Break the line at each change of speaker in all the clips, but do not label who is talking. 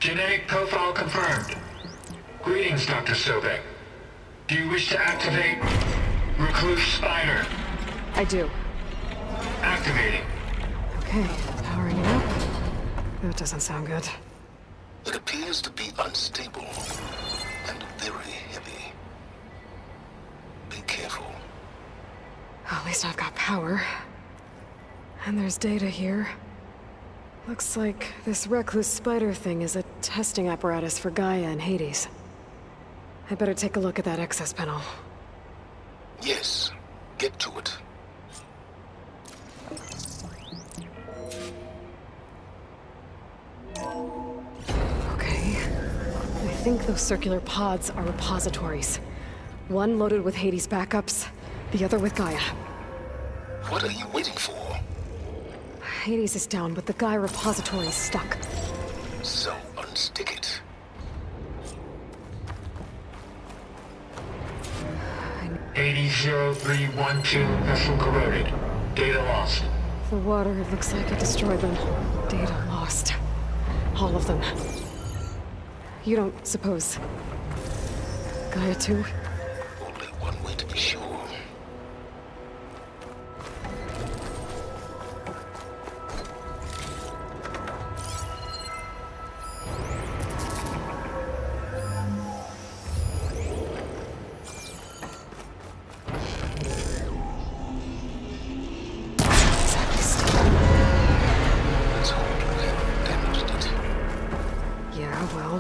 Genetic profile confirmed. Greetings, Dr. Sobek. Do you wish to activate Recluse Spider?
I do.
Activating.
Okay, powering it up. That doesn't sound good.
It appears to be unstable and very heavy. Be careful.
At least I've got power. And there's data here. Looks like this recluse spider thing is a testing apparatus for Gaia and Hades. I better take a look at that access panel.
Yes, get to it.
Okay. I think those circular pods are repositories. One loaded with Hades backups, the other with Gaia.
What are you waiting for?
Hades is down, but the Gaia repository is stuck.
So unstick it.
Hades 0312 vessel corroded. Data lost.
The water, it looks like it destroyed them. Data lost. All of them. You don't suppose Gaia too?
Only one way to be sure.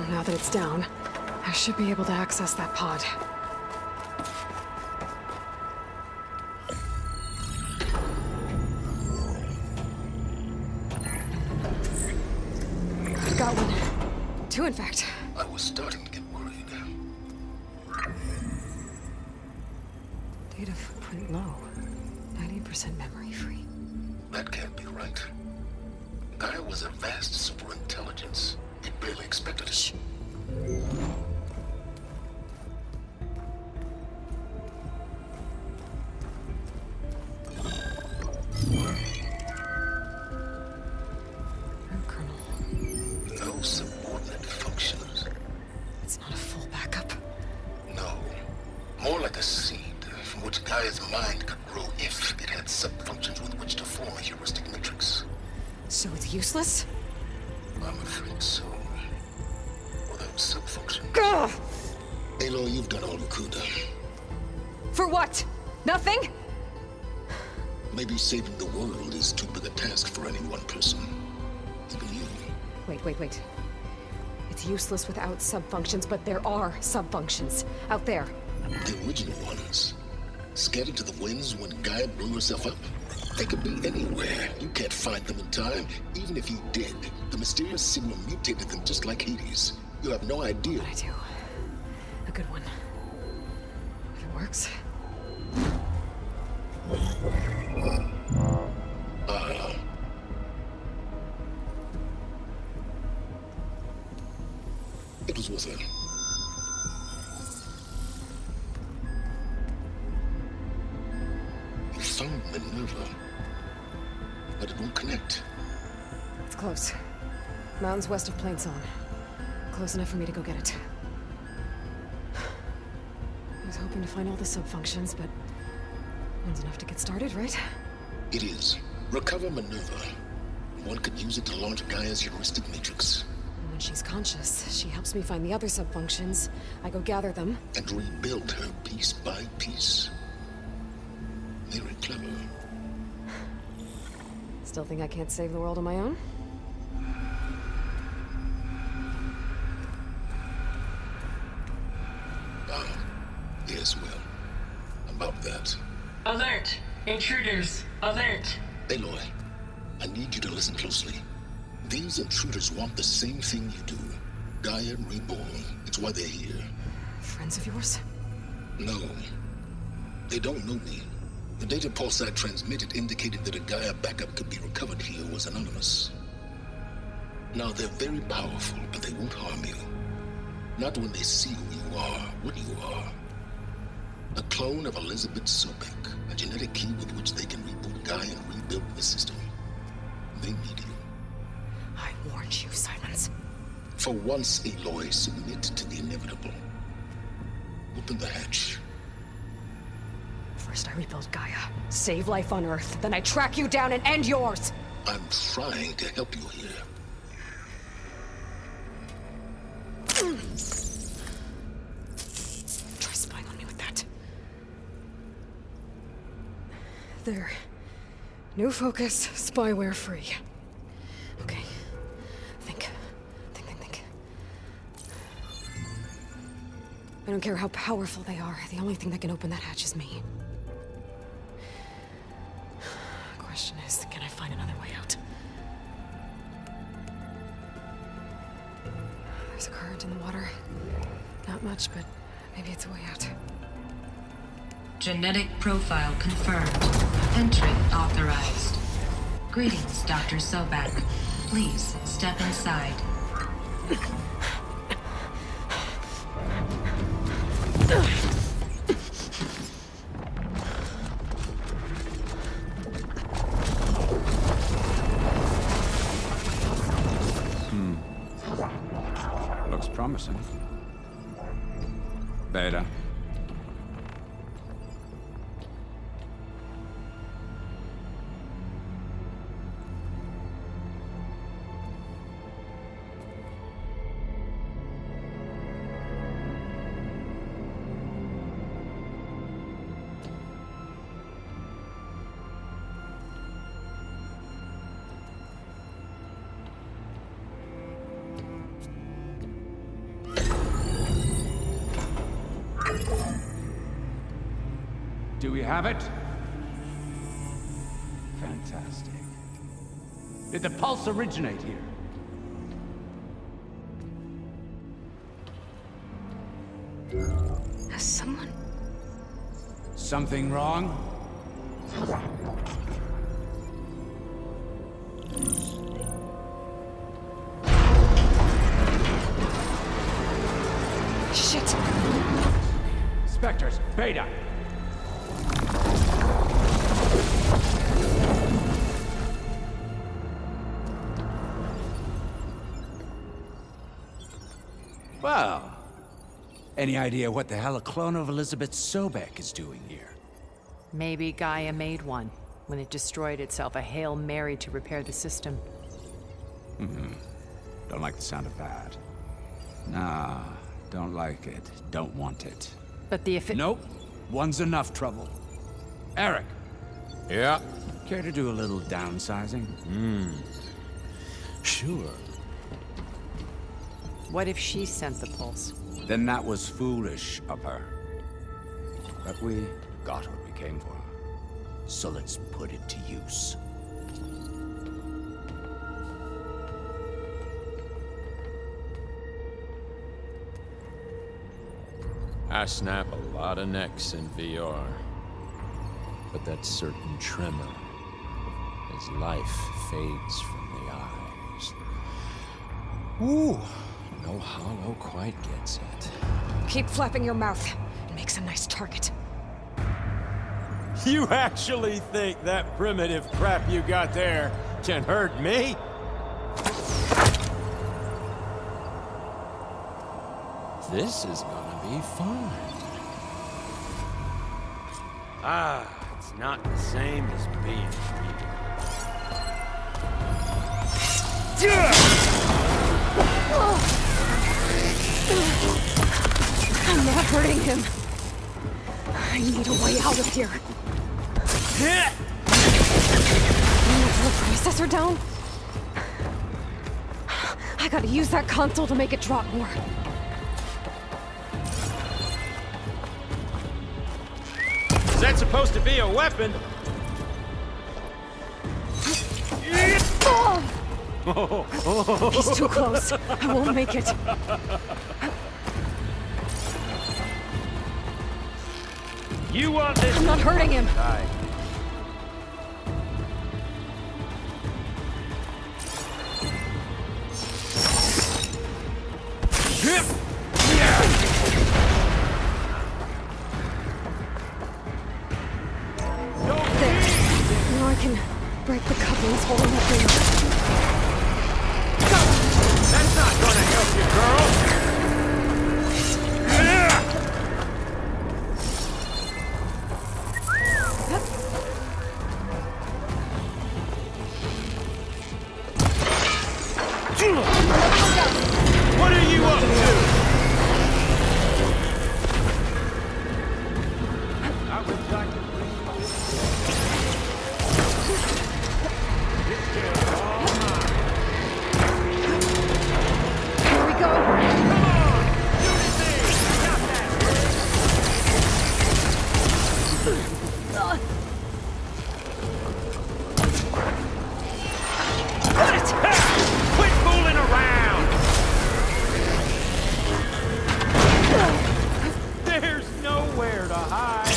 Now that it's down, I should be able to access that pod. I've got one. Two, in fact.
I was starting to get worried.
Data footprint low. 90% memory free.
That can't be right. Gaia was a vast superintelligence. It barely expected it.
Shh. Kernel.
No subordinate functions.
It's not a full backup.
No. More like a seed from which Gaia's mind could grow if it had sub-functions with which to form a heuristic matrix.
So it's useless?
I'm afraid so. Without sub-function.
Gah!
Aloy, you've done all you could.
For what? Nothing?
Maybe saving the world is too big a task for any one person. Even you.
Wait. It's useless without sub-functions, but there are sub-functions out there.
The original ones. Scattered to the winds when Gaia blew herself up. They could be anywhere. You can't find them in time. Even if you did, the mysterious signal mutated them just like Hades. You have no idea.
But I do. A good one. If it works.
It was worth it. You found Minerva, but it won't connect.
It's close. Mountains west of Plainsong. Close enough for me to go get it. I was hoping to find all the sub-functions, but one's enough to get started, right?
It is. Recover Minerva. One could use it to launch Gaia's heuristic matrix.
And when she's conscious, she helps me find the other sub-functions. I go gather them.
And rebuild her piece by piece. Very clever.
Still think I can't save the world on my own?
Yes, well, about that.
Alert! Intruders! Alert!
Aloy, I need you to listen closely. These intruders want the same thing you do. Gaia reborn. It's why they're here.
Friends of yours?
No. They don't know me. The data pulse I transmitted indicated that a Gaia backup could be recovered here was anonymous. Now, they're very powerful, but they won't harm you. Not when they see who you are, what you are. A clone of Elizabeth Sobek, a genetic key with which they can reboot Gaia and rebuild the system. They need you.
I warned you, Silence.
For once, Aloy, submit to the inevitable. Open the hatch.
First I rebuild Gaia, save life on Earth, then I track you down and end yours!
I'm trying to help you here.
Try spying on me with that. There. New focus, spyware free. Okay. Think. I don't care how powerful they are. The only thing that can open that hatch is me. Question is, can I find another way out? There's a current in the water. Not much, but maybe it's a way out.
Genetic profile confirmed. Entry authorized. Greetings, Dr. Sobek. Please step inside.
Looks promising. Beta. Do we have it? Fantastic. Did the pulse originate here?
Has someone...
Something wrong?
Shit!
Spectres, Beta! Well, any idea what the hell a clone of Elizabeth Sobek is doing here?
Maybe Gaia made one when it destroyed itself, a Hail Mary to repair the system.
Don't like the sound of that. Nah, don't like it. Don't want it.
But the
Nope. One's enough trouble. Eric.
Yeah?
Care to do a little downsizing?
Sure.
What if she sent the pulse?
Then that was foolish of her. But we got what we came for. So let's put it to use.
I snap a lot of necks in VR. But that certain tremor as life fades from the eyes. Ooh, no hollow quite gets it.
Keep flapping your mouth. It makes a nice target.
You actually think that primitive crap you got there can hurt me? This is gonna be fun. It's not the same as being treated.
I'm not hurting him. I need a way out of here. The processor down? I gotta use that console to make it drop more.
Is that supposed to be a weapon?
He's too close. I won't make it.
You want this?
I'm not hurting him.
Die.
There. Now I can break the couplings holding up the...
That's not gonna help you, girl! What are you up to? I would like to this kid's all mine.
Here we go.
Come on! Do the thing! Got that!
Got it!
Ha! Quit fooling around! There's nowhere to hide.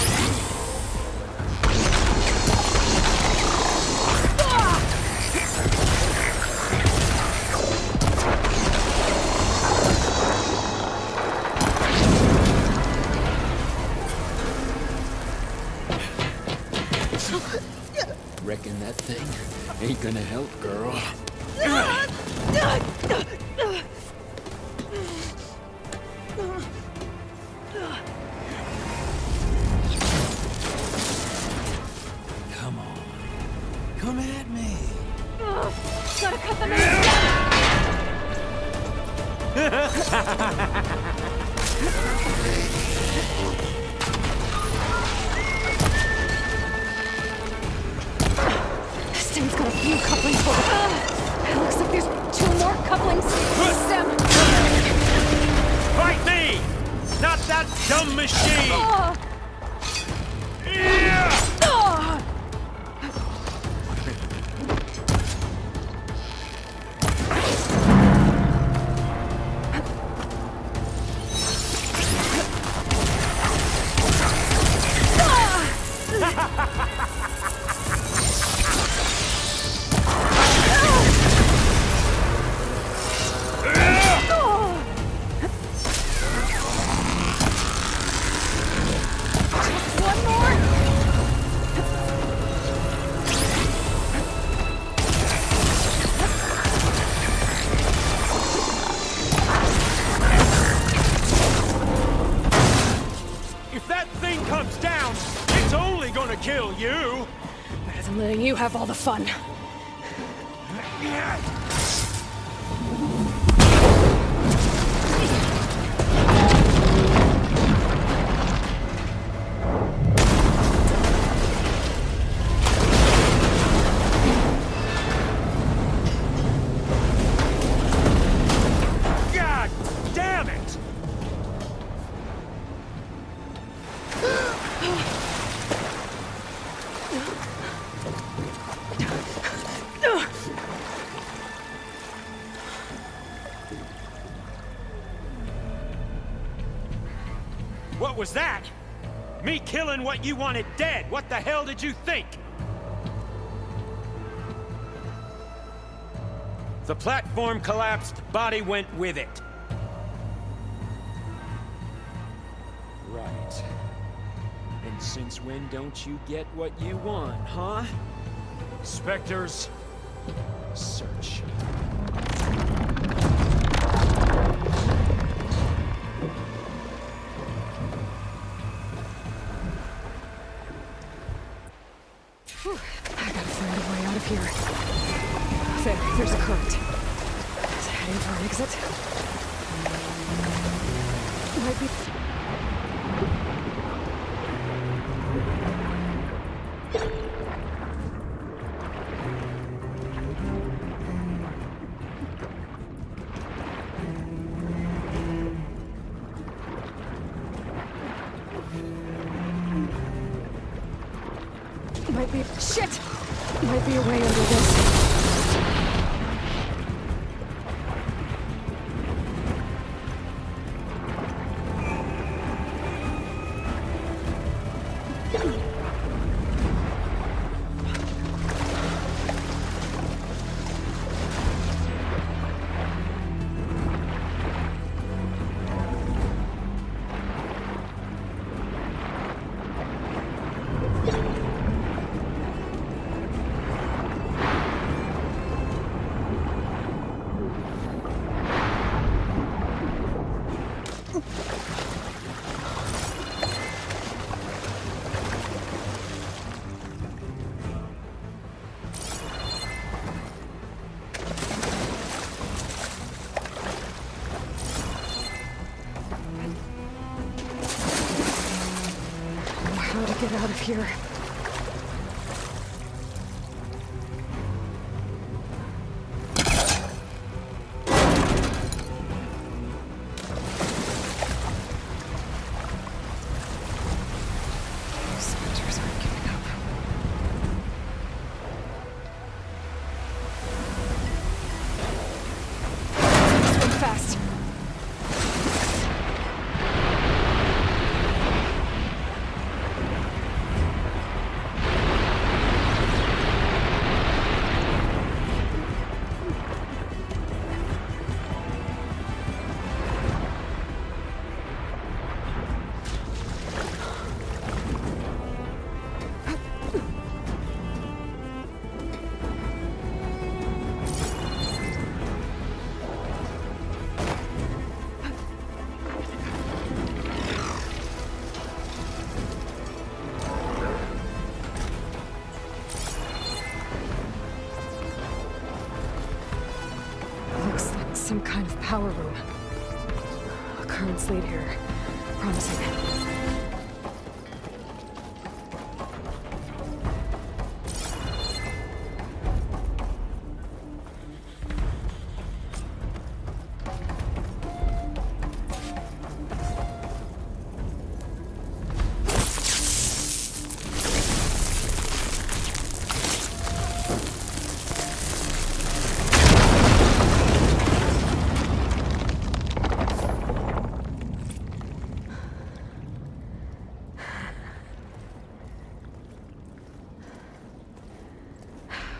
Reckon that thing ain't gonna help, girl. Come on. Come at me.
Gotta cut them in. This thing's got a few couplings for it. It looks like there's 2 more couplings. Stem.
Fight me! Not that dumb machine! Yeah!
One more.
If that thing comes down, it's only gonna kill you!
Better than letting you have all the fun.
God damn it! What was that? Me killing what you wanted dead. What the hell did you think? The platform collapsed, body went with it. Right. And since when don't you get what you want, huh? Spectres, search.
Whew. I gotta find a way out of here. There's a current. Is it heading for an exit? Might be... Might be... Shit! Might be a way under this. get out of here. Those spiders aren't giving up. Swim fast. Looks like some kind of power room. A currents lead here. Promising.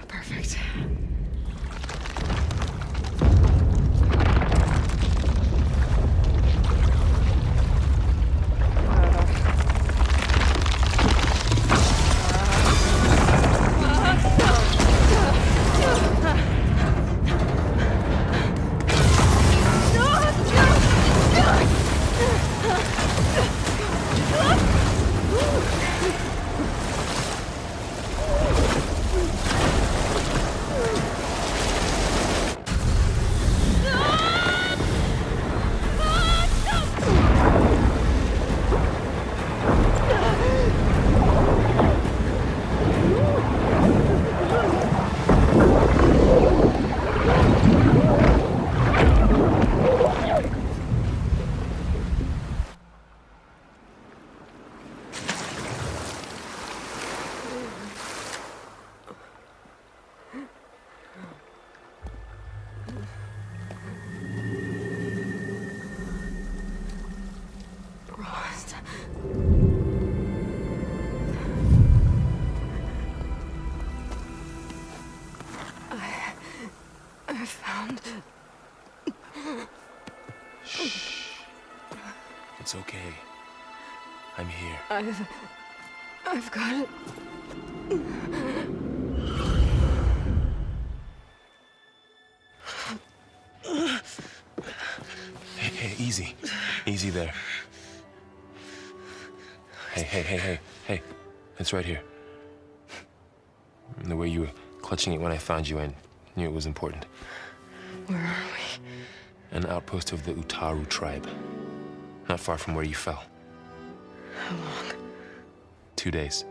Perfect. I found...
It's okay. I'm here.
I've got it.
Hey, easy. Easy there. Hey. It's right here. The way you were clutching it when I found you, I knew it was important.
Where are we?
An outpost of the Utaru tribe. Not far from where you fell.
How long?
2 days.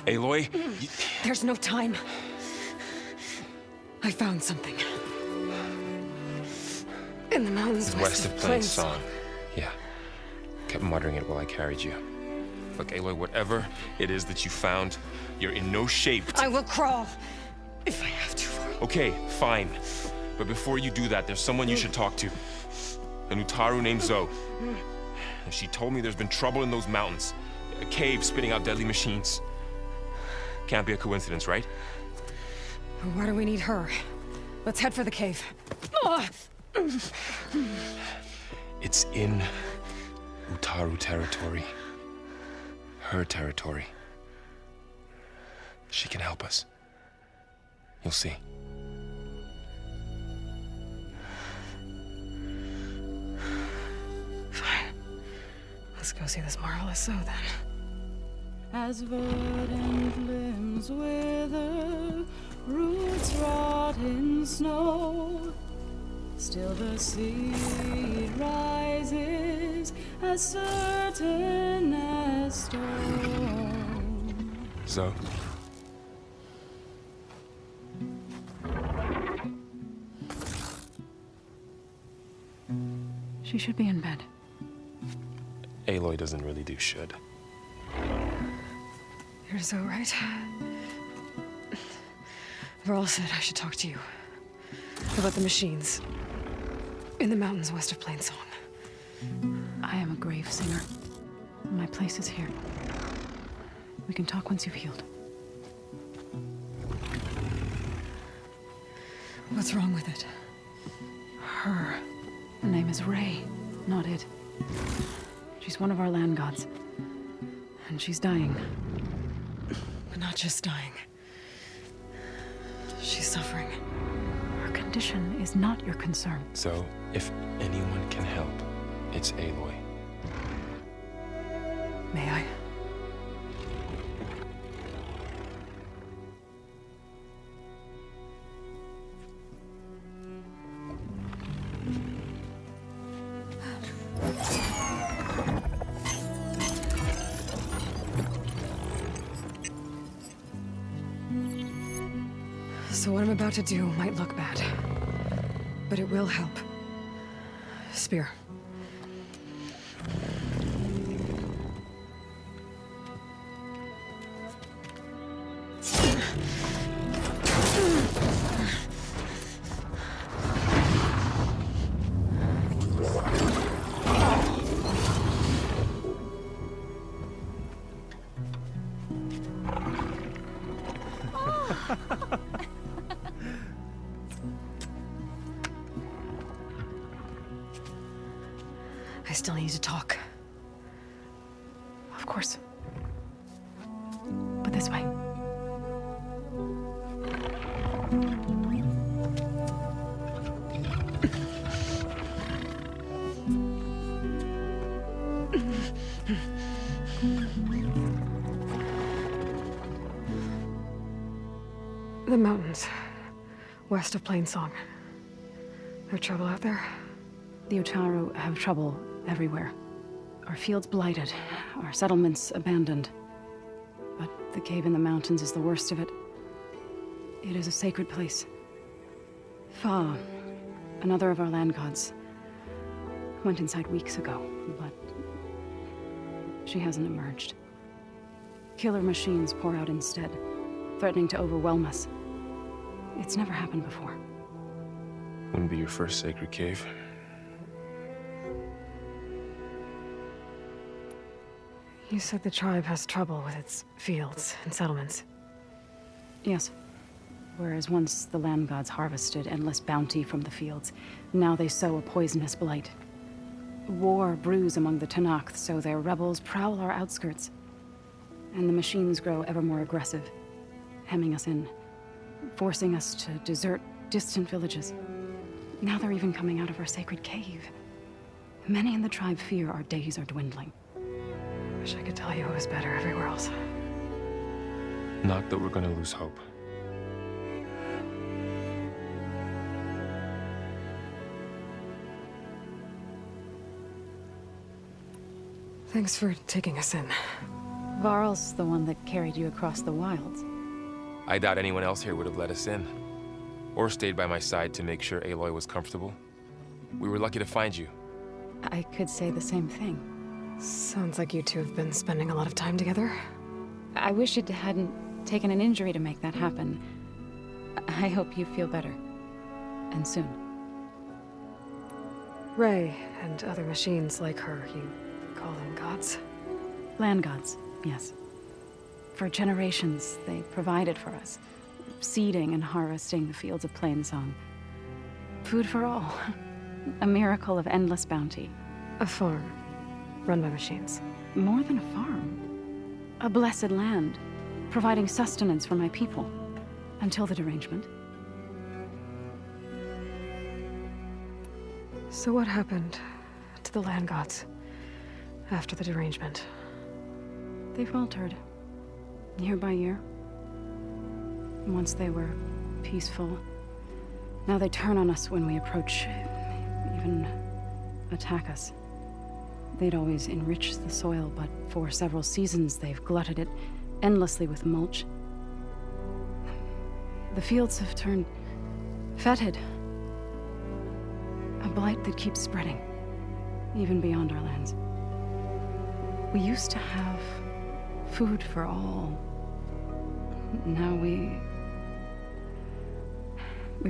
Aloy,
There's no time. I found something. In the mountains
west of Plains Song. Yeah. Kept muttering it while I carried you. Look, Aloy, whatever it is that you found, you're in no shape to...
I will crawl, if I have to.
Okay, fine. But before you do that, there's someone you should talk to. An Utaru named Zoe. And she told me there's been trouble in those mountains. A cave spitting out deadly machines. Can't be a coincidence, right?
Why do we need her? Let's head for the cave.
It's in Utaru territory. Her territory. She can help us. You'll see.
Fine. Let's go see this marvelous Zoe then.
as verdant limbs wither, roots rot in snow. Still the seed rises as certain as stone.
So?
She should be in bed.
Aloy doesn't really do should.
You're so right. Varl said I should talk to you about the machines in the mountains west of Plainsong.
I am a grave singer. My place is here. We can talk once you've healed.
What's wrong with it?
Her name is Ray, not it. She's one of our land gods. And she's dying.
But not just dying. She's suffering.
Her condition is not your concern.
So, if anyone can help, it's Aloy.
May I? So what I'm about to do might look bad, but it will help. Spear. I still need to talk.
Of course. But this way.
The mountains, west of Plainsong. No trouble out there?
The Utaru have trouble everywhere. Our fields blighted, our settlements abandoned. But the cave in the mountains is the worst of it. It is a sacred place. Fa, another of our land gods, went inside weeks ago, but she hasn't emerged. Killer machines pour out instead, threatening to overwhelm us. It's never happened before.
Wouldn't be your first sacred cave.
You said the tribe has trouble with its fields and settlements.
Yes. Whereas once the land gods harvested endless bounty from the fields, now they sow a poisonous blight. War brews among the Tanakh, so their rebels prowl our outskirts. And the machines grow ever more aggressive, hemming us in, forcing us to desert distant villages. Now they're even coming out of our sacred cave. Many in the tribe fear our days are dwindling.
Wish I could tell you it was better everywhere else.
Not that we're gonna lose hope.
Thanks for taking us in.
Varl's the one that carried you across the wilds.
I doubt anyone else here would have let us in. Or stayed by my side to make sure Aloy was comfortable. We were lucky to find you.
I could say the same thing.
Sounds like you two have been spending a lot of time together.
I wish it hadn't taken an injury to make that happen. I hope you feel better. And soon.
Ray and other machines like her, you call them gods?
Land gods, yes. For generations, they provided for us, seeding and harvesting the fields of Plainsong. Food for all. A miracle of endless bounty.
A farm, run by machines.
More than a farm. A blessed land, providing sustenance for my people. Until the derangement.
So what happened to the land gods after the derangement?
They faltered. year by year. Once they were peaceful. Now they turn on us when we approach, even attack us. They'd always enrich the soil, but for several seasons they've glutted it endlessly with mulch. The fields have turned fetid. A blight that keeps spreading, even beyond our lands. We used to have food for all. Now we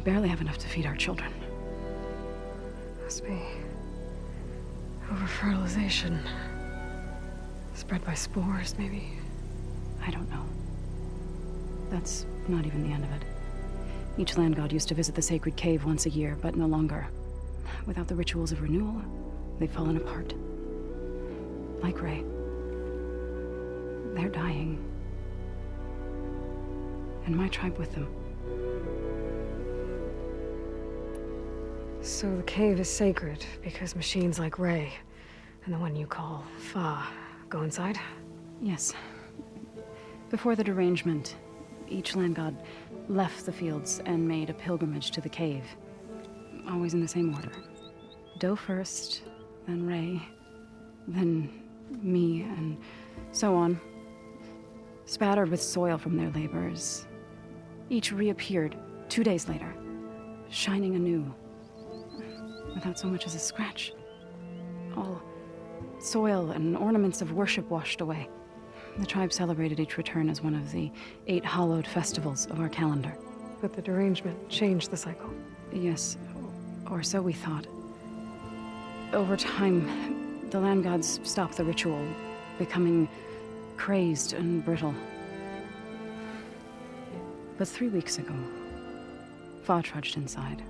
barely have enough to feed our children.
Must be over-fertilization. Spread by spores, maybe?
I don't know. That's not even the end of it. Each land god used to visit the sacred cave once a year, but no longer. Without the rituals of renewal, they've fallen apart. Like Ray. They're dying. And my tribe with them.
So the cave is sacred because machines like Ray and the one you call Fa go inside?
Yes. Before the derangement, each land god left the fields and made a pilgrimage to the cave. Always in the same order. Do first, then Ray, then me, and so on. Spattered with soil from their labors. Each reappeared 2 days later, shining anew. Without so much as a scratch. All soil and ornaments of worship washed away. The tribe celebrated each return as one of the 8 hallowed festivals of our calendar.
But the derangement changed the cycle.
Yes, or so we thought. Over time, the land gods stopped the ritual, becoming crazed and brittle. But 3 weeks ago, Fa trudged inside.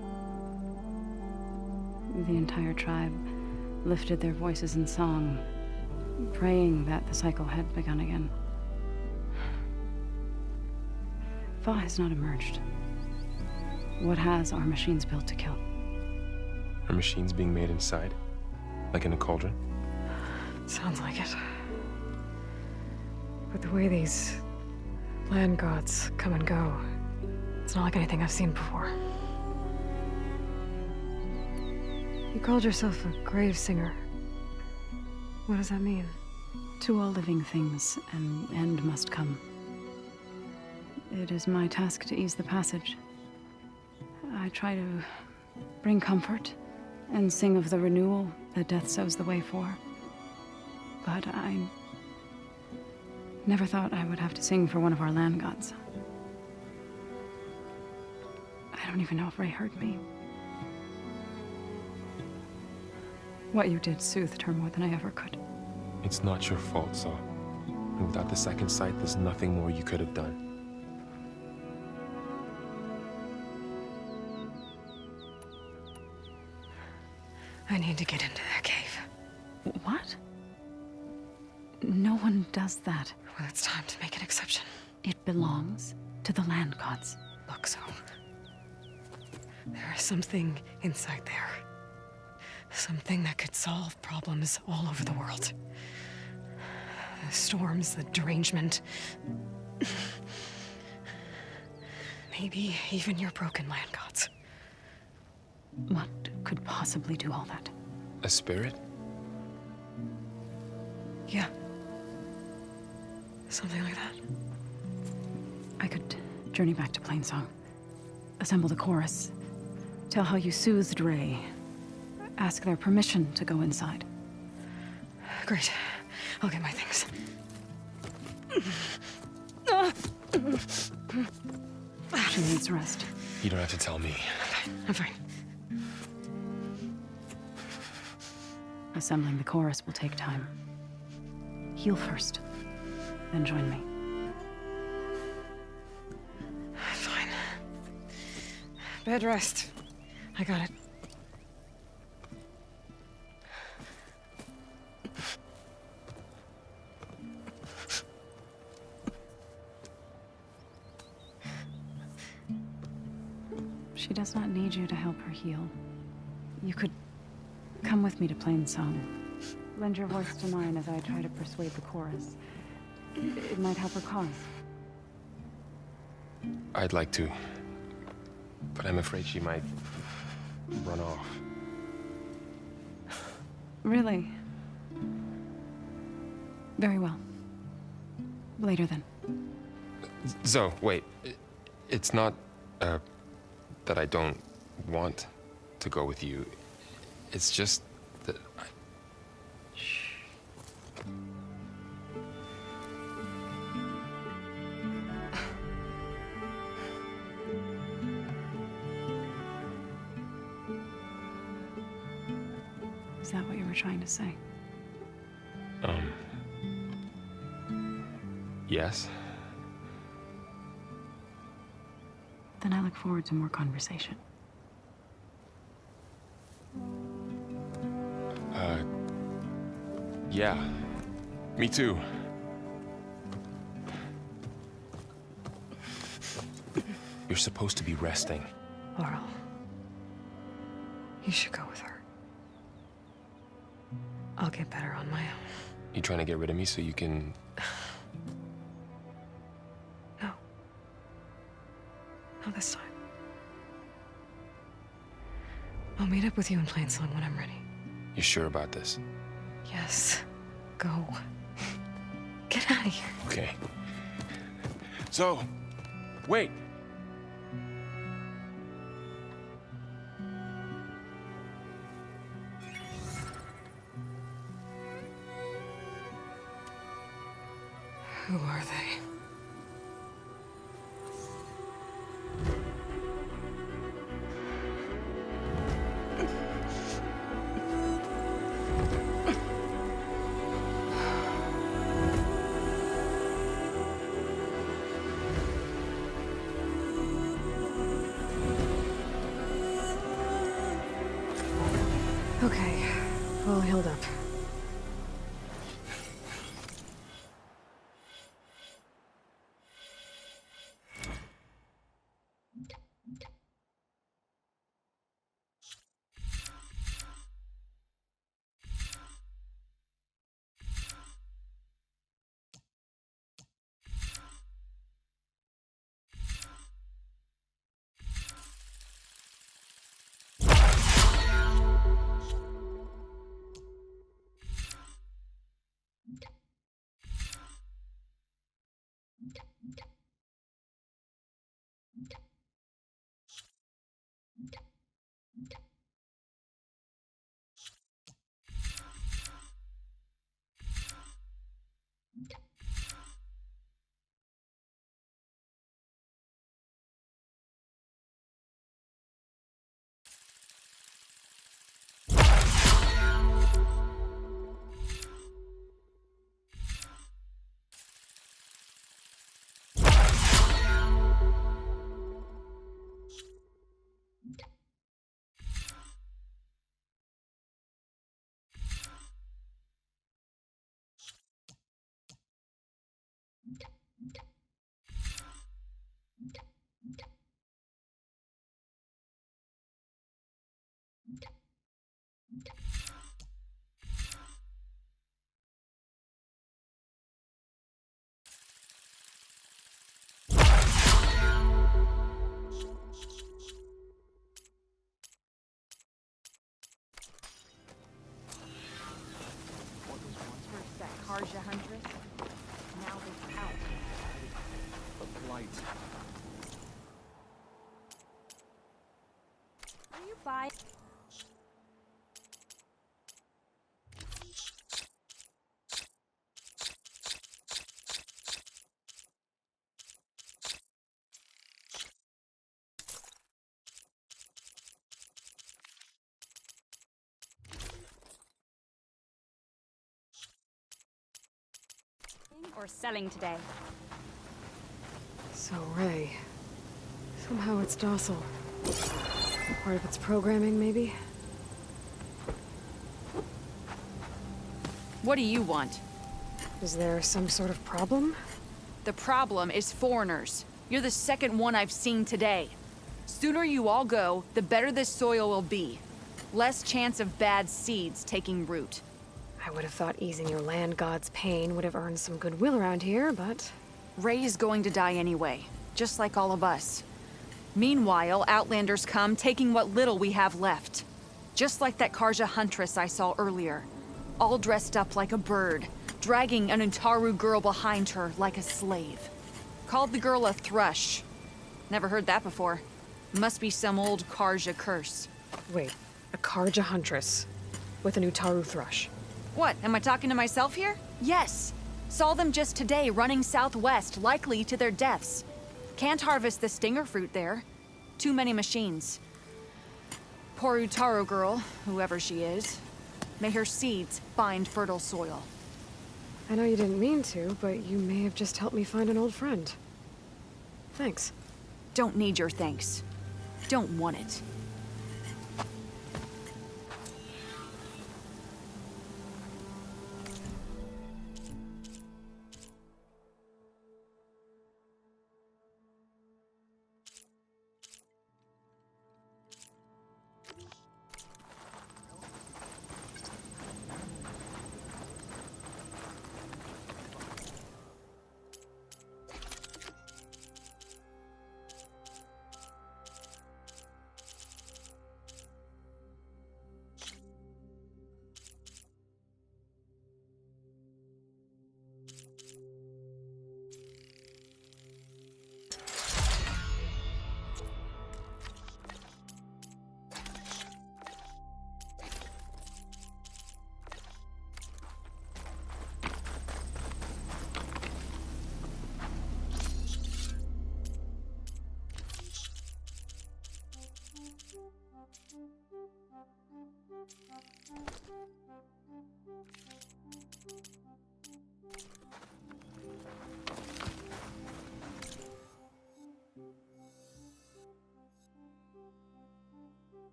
The entire tribe lifted their voices in song, praying that the cycle had begun again. Fa has not emerged. What has are machines built to kill?
Are machines being made inside? Like in a cauldron?
Sounds like it. But the way these land gods come and go, it's not like anything I've seen before. You called yourself a grave singer. What does that mean?
To all living things, an end must come. It is my task to ease the passage. I try to bring comfort and sing of the renewal that death sows the way for. But I never thought I would have to sing for one of our land gods. I don't even know if Ray heard me. What you did soothed her more than I ever could.
It's not your fault, Saw. And without the second sight, there's nothing more you could have done.
I need to get into that cave.
What? No one does that.
Well, it's time to make an exception.
It belongs to the land gods.
Look, so there is something inside there. Something that could solve problems all over the world. The storms, the derangement. Maybe even your broken land gods.
What could possibly do all that?
A spirit?
Yeah. Something like that.
I could journey back to Plainsong. Assemble the chorus. Tell how you soothed Ray. Ask their permission to go inside.
Great. I'll get my things.
She needs rest.
You don't have to tell me.
I'm fine.
Assembling the chorus will take time. Heal first, then join me.
Fine. Bed rest. I got it.
She does not need you to help her heal. You could come with me to Plainsong. Lend your voice to mine as I try to persuade the chorus. It might help her cause.
I'd like to, but I'm afraid she might run off.
Really? Very well. Later then.
Zoe, wait. It's not, that I don't want to go with you. It's just that Shh.
Is that what you were trying to say?
Yes.
Then I look forward to more conversation.
Yeah. Me too. You're supposed to be resting.
Laurel, you should go with her. I'll get better on my own.
You trying to get rid of me so you can...
No. Not this time. I'll meet up with you in Plain Song when I'm ready.
You sure about this?
Yes. Go. Get out of here.
Okay. So, wait.
Who are they? Okay, all healed up.
Harja Huntress. Now it's out.
The blight.
Will you buy? Or selling today.
So, Ray. Somehow it's docile. Part of its programming, maybe?
What do you want?
Is there some sort of problem?
The problem is foreigners. You're the second one I've seen today. Sooner you all go, the better this soil will be. Less chance of bad seeds taking root.
I would have thought easing your land god's pain would have earned some goodwill around here, but...
Ray is going to die anyway. just like all of us. Meanwhile, Outlanders come, taking what little we have left. Just like that Karja huntress I saw earlier. All dressed up like a bird, dragging an Utaru girl behind her like a slave. Called the girl a thrush. Never heard that before. Must be some old Karja curse.
Wait, a Karja huntress with an Utaru thrush.
What, am I talking to myself here? Yes. Saw them just today running southwest, likely to their deaths. Can't harvest the stinger fruit there. Too many machines. Poor Utaru girl, whoever she is. May her seeds find fertile soil.
I know you didn't mean to, but you may have just helped me find an old friend. Thanks.
Don't need your thanks. Don't want it.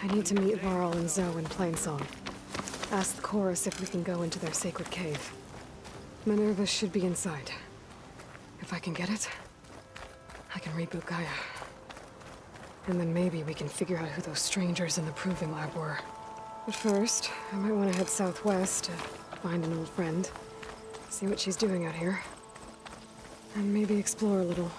I need to meet Varl and Zoe in Plainsong. Ask the chorus if we can go into their sacred cave. Minerva should be inside. If I can get it, I can reboot Gaia. And then maybe we can figure out who those strangers in the proving lab were. But first, I might want to head southwest to find an old friend. See what she's doing out here. And maybe explore a little.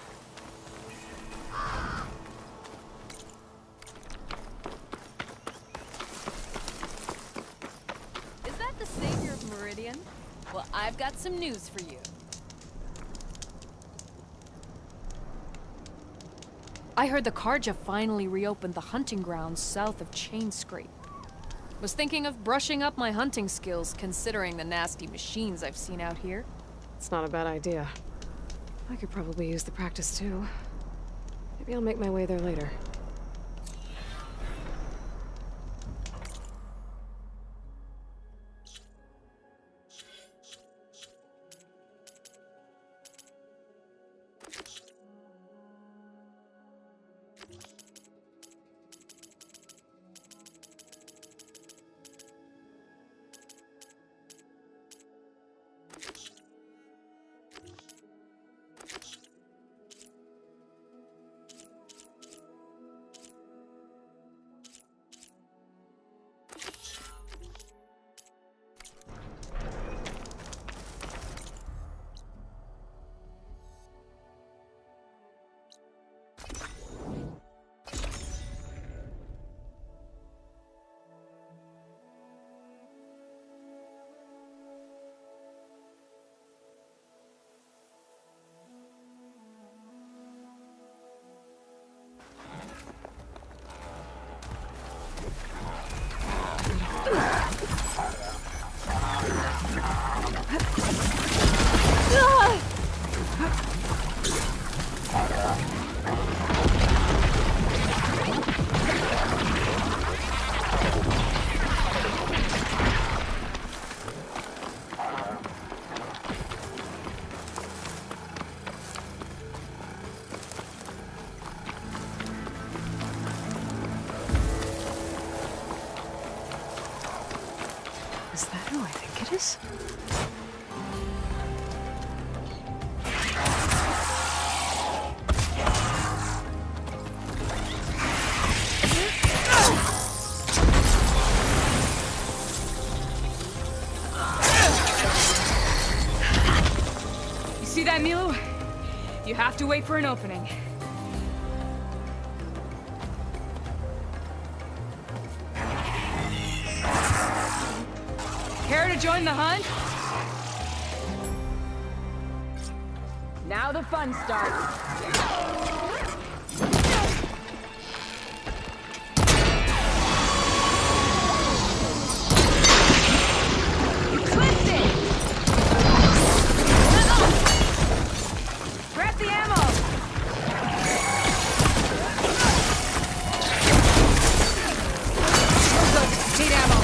Is that the savior of Meridian? Well, I've got some news for you. I heard the Karja finally reopened the hunting grounds south of Chainscrape. Was thinking of brushing up my hunting skills, considering the nasty machines I've seen out here.
It's not a bad idea. I could probably use the practice too. Maybe I'll make my way there later. Is that who I think it is?
See that, Milu? You have to wait for an opening. Care to join the hunt? Now the fun starts. Grab the ammo! Need ammo.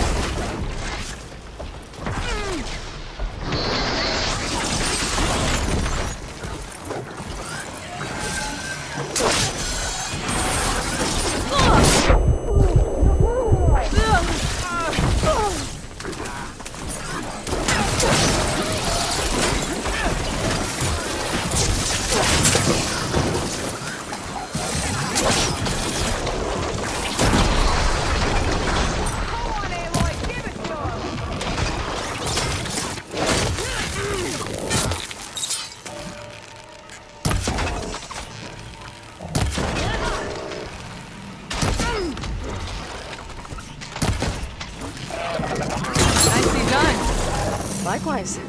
Likewise.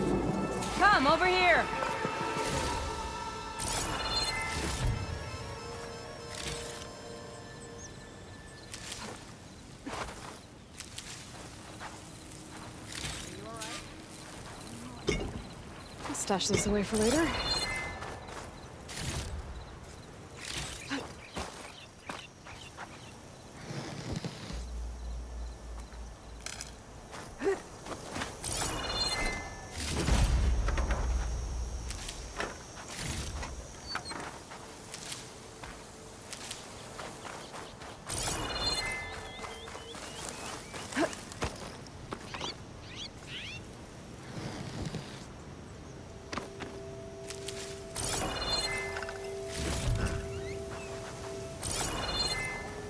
Come, over here!
I'll stash this away for later.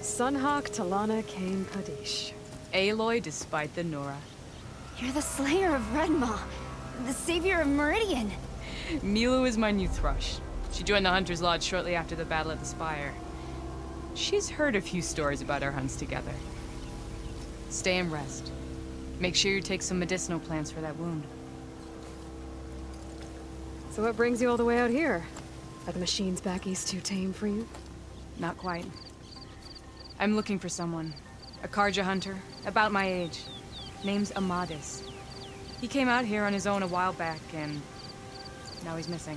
Sunhawk Talana Kane Kadish.
Aloy despite the Nora.
You're the slayer of Redmaw, the savior of Meridian.
Milu is my new thrush. She joined the Hunter's Lodge shortly after the Battle of the Spire. She's heard a few stories about our hunts together. Stay and rest. Make sure you take some medicinal plants for that wound.
So what brings you all the way out here? Are the machines back east too tame for you?
Not quite. I'm looking for someone. A Karja hunter, about my age. Name's Amadis. He came out here on his own a while back, and now he's missing.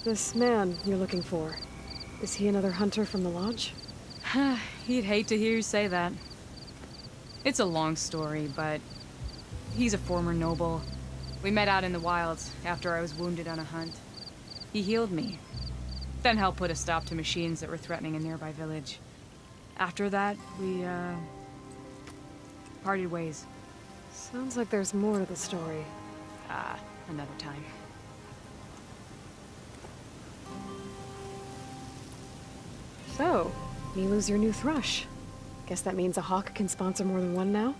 This man you're looking for, is he another hunter from the Lodge?
He'd hate to hear you say that. It's a long story, but he's a former noble. We met out in the wilds after I was wounded on a hunt. He healed me, then helped put a stop to machines that were threatening a nearby village. After that, we, parted ways.
Sounds like there's more to the story.
Another time.
So, Milu's your new thrush. Guess that means a hawk can sponsor more than one now?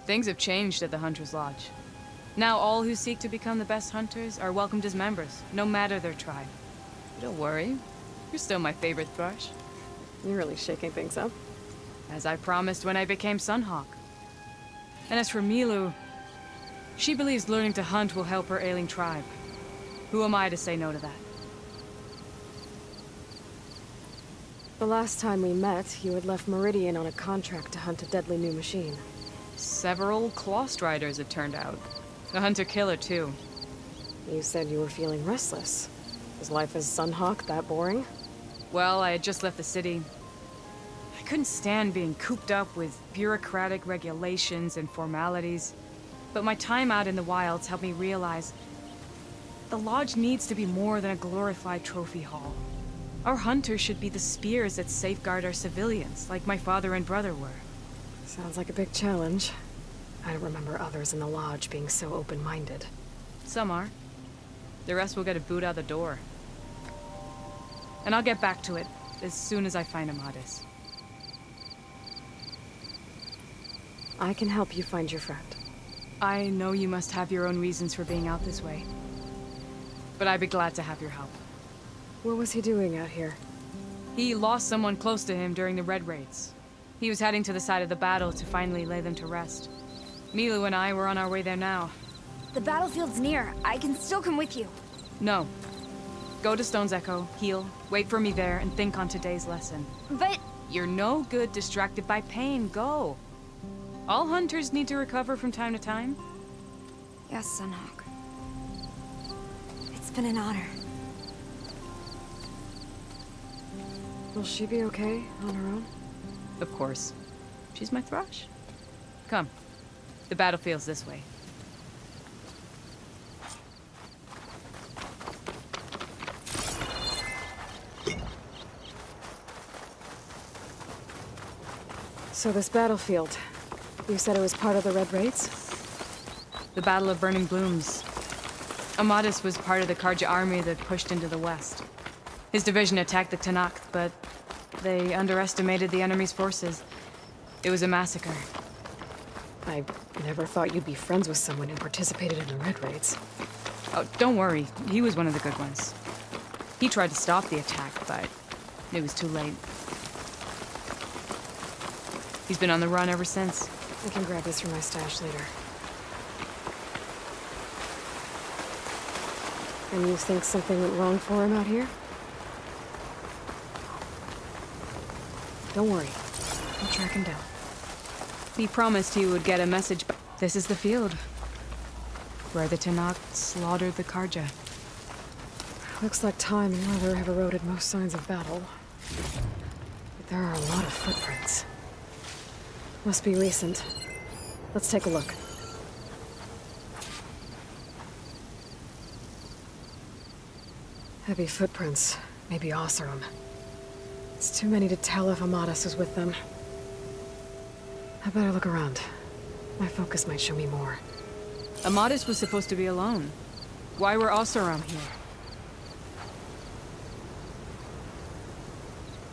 Things have changed at the Hunter's Lodge. Now all who seek to become the best hunters are welcomed as members, no matter their tribe. Don't worry, you're still my favorite thrush.
You're really shaking things up.
As I promised when I became Sunhawk. And as for Milu, she believes learning to hunt will help her ailing tribe. Who am I to say no to that?
The last time we met, you had left Meridian on a contract to hunt a deadly new machine.
Several claw striders, it turned out. A hunter-killer, too.
You said you were feeling restless. Was life as Sunhawk that boring?
Well, I had just left the city. I couldn't stand being cooped up with bureaucratic regulations and formalities. But my time out in the wilds helped me realize the Lodge needs to be more than a glorified trophy hall. Our hunters should be the spears that safeguard our civilians, like my father and brother were.
Sounds like a big challenge. I don't remember others in the Lodge being so open-minded.
Some are. The rest will get a boot out the door. And I'll get back to it as soon as I find Amadis.
I can help you find your friend.
I know you must have your own reasons for being out this way. But I'd be glad to have your help.
What was he doing out here?
He lost someone close to him during the Red Raids. He was heading to the side of the battle to finally lay them to rest. Milu and I were on our way there now.
The battlefield's near. I can still come with you.
No. Go to Stone's Echo, heal, wait for me there, and think on today's lesson.
But...
You're no good distracted by pain. Go. All hunters need to recover from time to time.
Yes, Sunhawk. It's been an honor.
Will she be okay on her own?
Of course. She's my thrush. Come. The battlefield's this way.
So this battlefield, you said it was part of the Red Raids?
The Battle of Burning Blooms. Amadis was part of the Karja army that pushed into the west. His division attacked the Tenakth, but they underestimated the enemy's forces. It was a massacre.
I never thought you'd be friends with someone who participated in the Red Raids.
Oh, don't worry. He was one of the good ones. He tried to stop the attack, but it was too late. He's been on the run ever since.
I can grab this from my stash later. And you think something went wrong for him out here? Don't worry. I'll track him down.
He promised he would get a message back. This is the field. Where the Tenakth slaughtered the Karja.
Looks like time and weather have eroded most signs of battle. But there are a lot of footprints. Must be recent. Let's take a look. Heavy footprints. Maybe Oseram. It's too many to tell if Amadis is with them. I better look around. My focus might show me more.
Amadis was supposed to be alone. Why were Oseram here?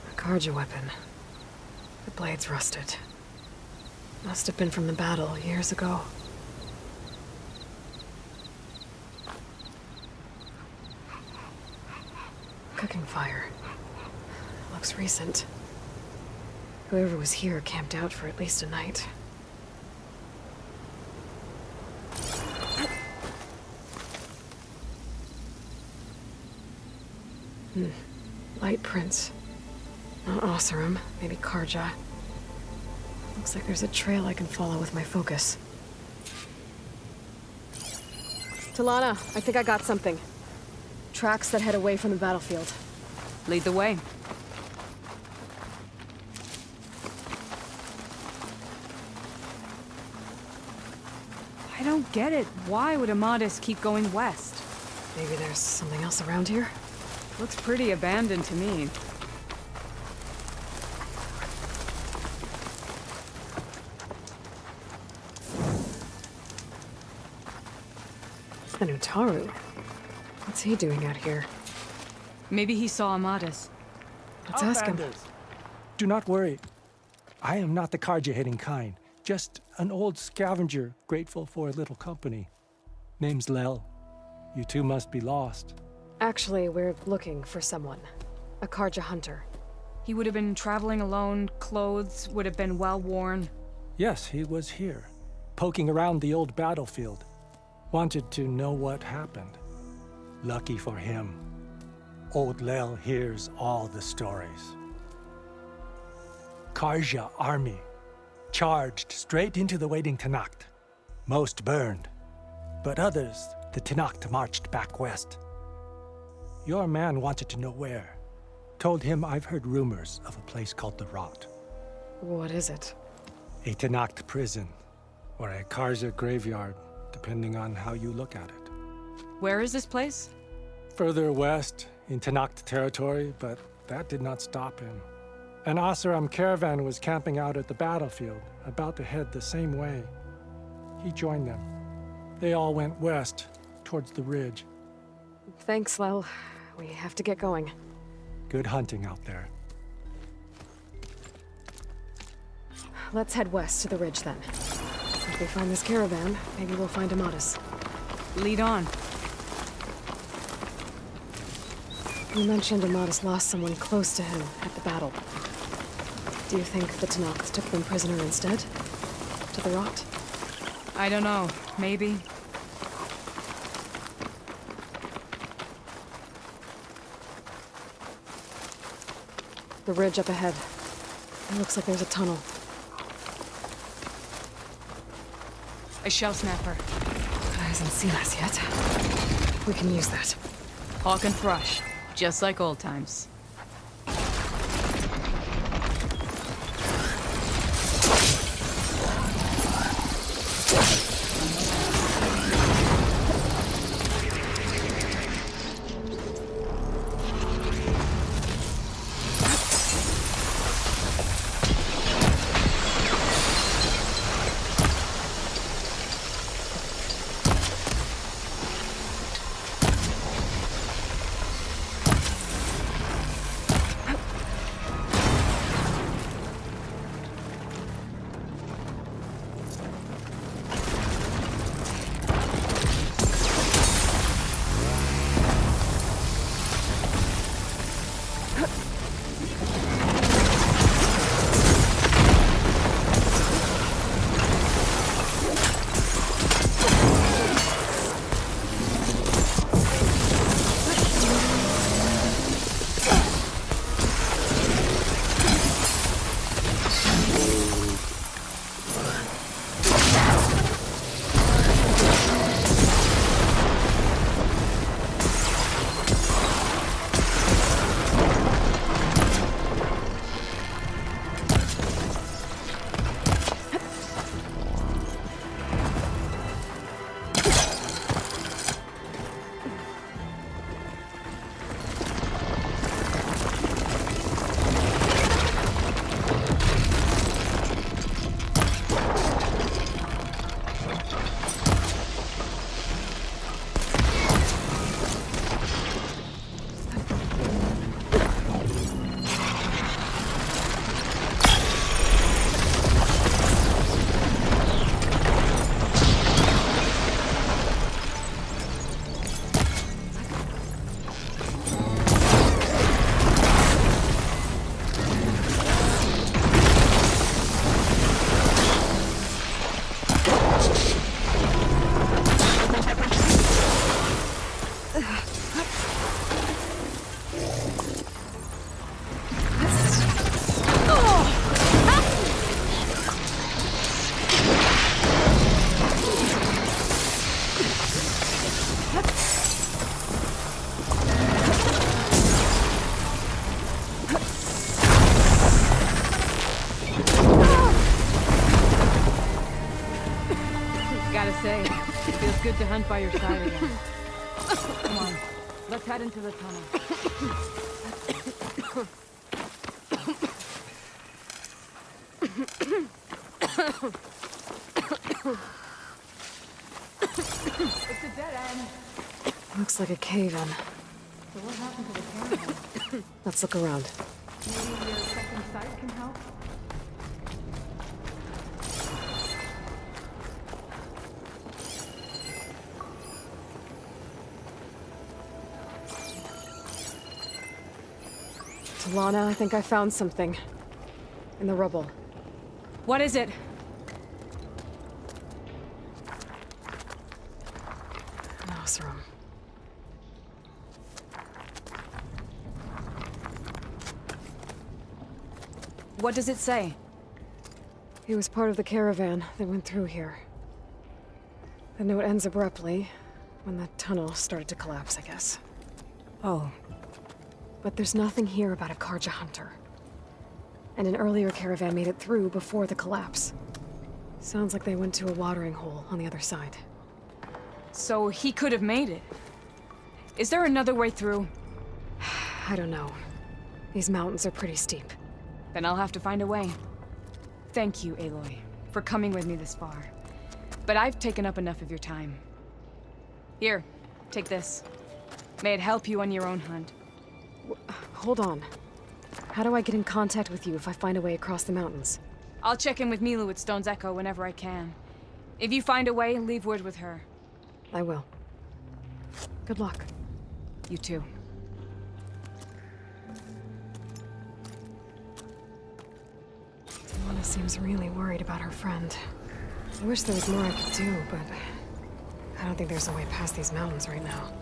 A Karja weapon. The blade's rusted. Must have been from the battle years ago. Cooking fire. Looks recent. Whoever was here camped out for at least a night. Light prints. Not Oseram, maybe Karja. Looks like there's a trail I can follow with my focus. Talana, I think I got something. Tracks that head away from the battlefield.
Lead the way. I don't get it. Why would Amadis keep going west?
Maybe there's something else around here?
Looks pretty abandoned to me.
And Utaru. What's he doing out here?
Maybe he saw Amadis.
Let's ask him.
Do not worry. I am not the Karja-hating kind. Just an old scavenger grateful for a little company. Name's Lel. You two must be lost.
Actually, we're looking for someone. A Karja hunter.
He would have been traveling alone, clothes would have been well worn.
Yes, he was here, poking around the old battlefield. Wanted to know what happened. Lucky for him, old Lel hears all the stories. Karja army charged straight into the waiting Tenakth. Most burned, but others, the Tenakth marched back west. Your man wanted to know where. Told him I've heard rumors of a place called the Rot.
What is it?
A Tenakth prison, or a Karja graveyard, depending on how you look at it.
Where is this place?
Further west, in Tenakth territory, but that did not stop him. An Oseram caravan was camping out at the battlefield, about to head the same way. He joined them. They all went west, towards the ridge.
Thanks, Lel. We have to get going.
Good hunting out there.
Let's head west to the ridge then. I'm If we find this caravan, maybe we'll find Amatis.
Lead on.
You mentioned Amatis lost someone close to him at the battle. Do you think the Tenakth took them prisoner instead? To the rot?
I don't know. Maybe.
The ridge up ahead. It looks like there's a tunnel.
A shell snapper.
Hasn't seen us yet. We can use that.
Hawk and thrush. Just like old times. Good to hunt by your side again. Come on, let's head into the tunnel. It's a dead end.
Looks like a cave-in.
So what happened to the caravan?
Let's look around.
Maybe your second sight can help?
Lana, I think I found something. In the rubble.
What is it?
Nostrum.
What does it say?
He was part of the caravan that went through here. The note ends abruptly, when the tunnel started to collapse, I guess.
Oh.
But there's nothing here about a Karja hunter. And an earlier caravan made it through before the collapse. Sounds like they went to a watering hole on the other side.
So he could have made it. Is there another way through?
I don't know. These mountains are pretty steep.
Then I'll have to find a way. Thank you, Aloy, for coming with me this far. But I've taken up enough of your time. Here, take this. May it help you on your own hunt.
Hold on. How do I get in contact with you if I find a way across the mountains?
I'll check in with Milu at Stone's Echo whenever I can. If you find a way, leave word with her.
I will. Good luck.
You too.
Lana seems really worried about her friend. I wish there was more I could do, but I don't think there's a way past these mountains right now.